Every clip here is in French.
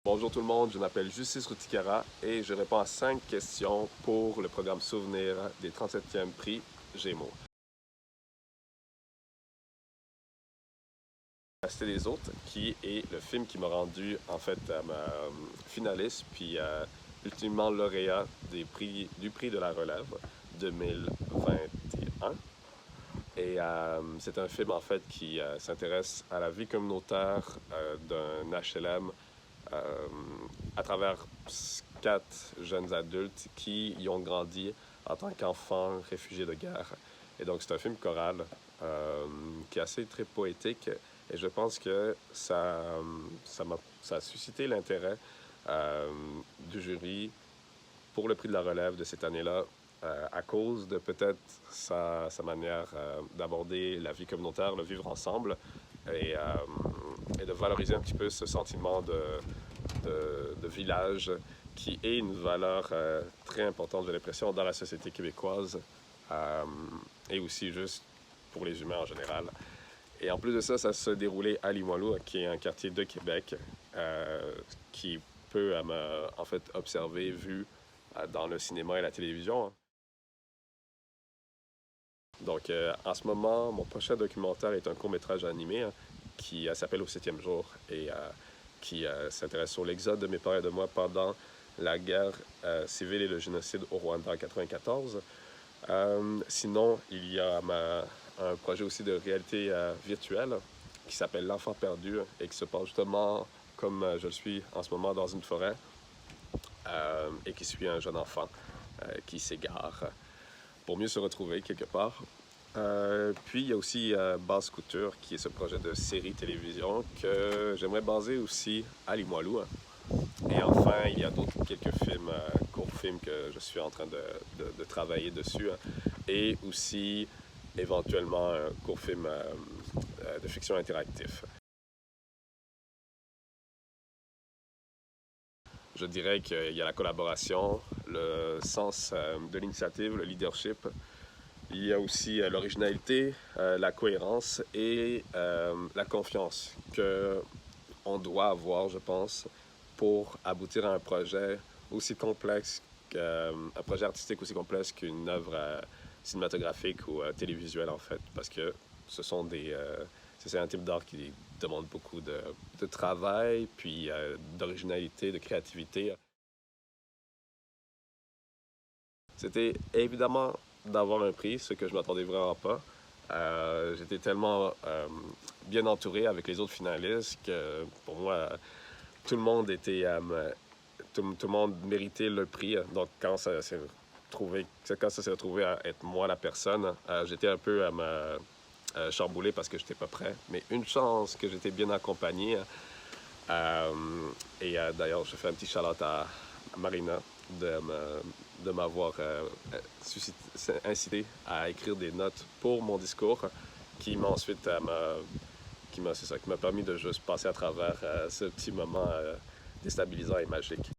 Bonjour tout le monde, je m'appelle Justice Rutikara et je réponds à 5 questions pour le programme Souvenir des 37e prix Gémeaux. La Cité des Autres, qui est le film qui m'a rendu en fait finaliste puis ultimement lauréat du prix de la relève 2021. Et c'est un film en fait qui s'intéresse à la vie communautaire d'un HLM à travers 4 jeunes adultes qui y ont grandi en tant qu'enfants réfugiés de guerre. Et donc c'est un film choral qui est assez très poétique et je pense que ça a suscité l'intérêt du jury pour le prix de la relève de cette année-là à cause de peut-être sa manière d'aborder la vie communautaire, le vivre ensemble et de valoriser un petit peu ce sentiment de village qui est une valeur très importante, j'ai l'impression, dans la société québécoise et aussi juste pour les humains en général. Et en plus de ça, ça se déroulait à Limoilou, qui est un quartier de Québec qui peut en fait observer, vu dans le cinéma et la télévision. Donc, en ce moment, mon prochain documentaire est un court-métrage animé qui s'appelle Au 7e jour et qui s'intéresse sur l'exode de mes parents et de moi pendant la guerre civile et le génocide au Rwanda en 1994. Sinon, il y a un projet aussi de réalité virtuelle qui s'appelle L'Enfant perdu et qui se passe justement comme je le suis en ce moment dans une forêt et qui suit un jeune enfant qui s'égare pour mieux se retrouver quelque part. Puis il y a aussi Basse Couture, qui est ce projet de série télévision que j'aimerais baser aussi à Limoilou. Et enfin, il y a quelques films, courts-films que je suis en train de travailler dessus. Et aussi, éventuellement, un court-film de fiction interactif. Je dirais qu'il y a la collaboration, le sens de l'initiative, le leadership. Il y a aussi l'originalité, la cohérence et la confiance qu'on doit avoir, je pense, pour aboutir à un projet aussi complexe, un projet artistique aussi complexe qu'une œuvre cinématographique ou télévisuelle, en fait. Parce que c'est un type d'art qui demande beaucoup de travail, puis d'originalité, de créativité. C'était évidemment d'avoir un prix, ce que je m'attendais vraiment pas. J'étais tellement bien entouré avec les autres finalistes que pour moi, tout le monde était tout le monde méritait le prix. Donc quand ça s'est retrouvé à être moi la personne, j'étais un peu chamboulé parce que j'étais pas prêt. Mais une chance que j'étais bien accompagné. Et d'ailleurs, je fais un petit shout-out à Marina de m'avoir incité à écrire des notes pour mon discours qui m'a ensuite qui m'a permis de juste passer à travers ce petit moment déstabilisant et magique.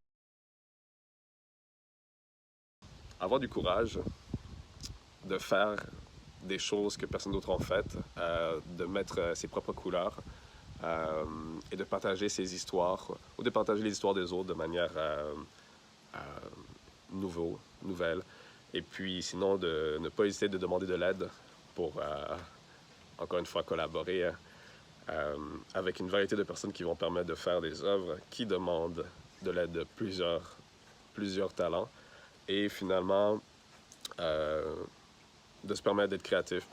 Avoir du courage de faire des choses que personne d'autre en fait, de mettre ses propres couleurs et de partager ses histoires ou de partager les histoires des autres de manière nouvelle. Et puis sinon, de ne pas hésiter de demander de l'aide pour, encore une fois, collaborer avec une variété de personnes qui vont permettre de faire des œuvres qui demandent de l'aide de plusieurs talents et finalement de se permettre d'être créatif.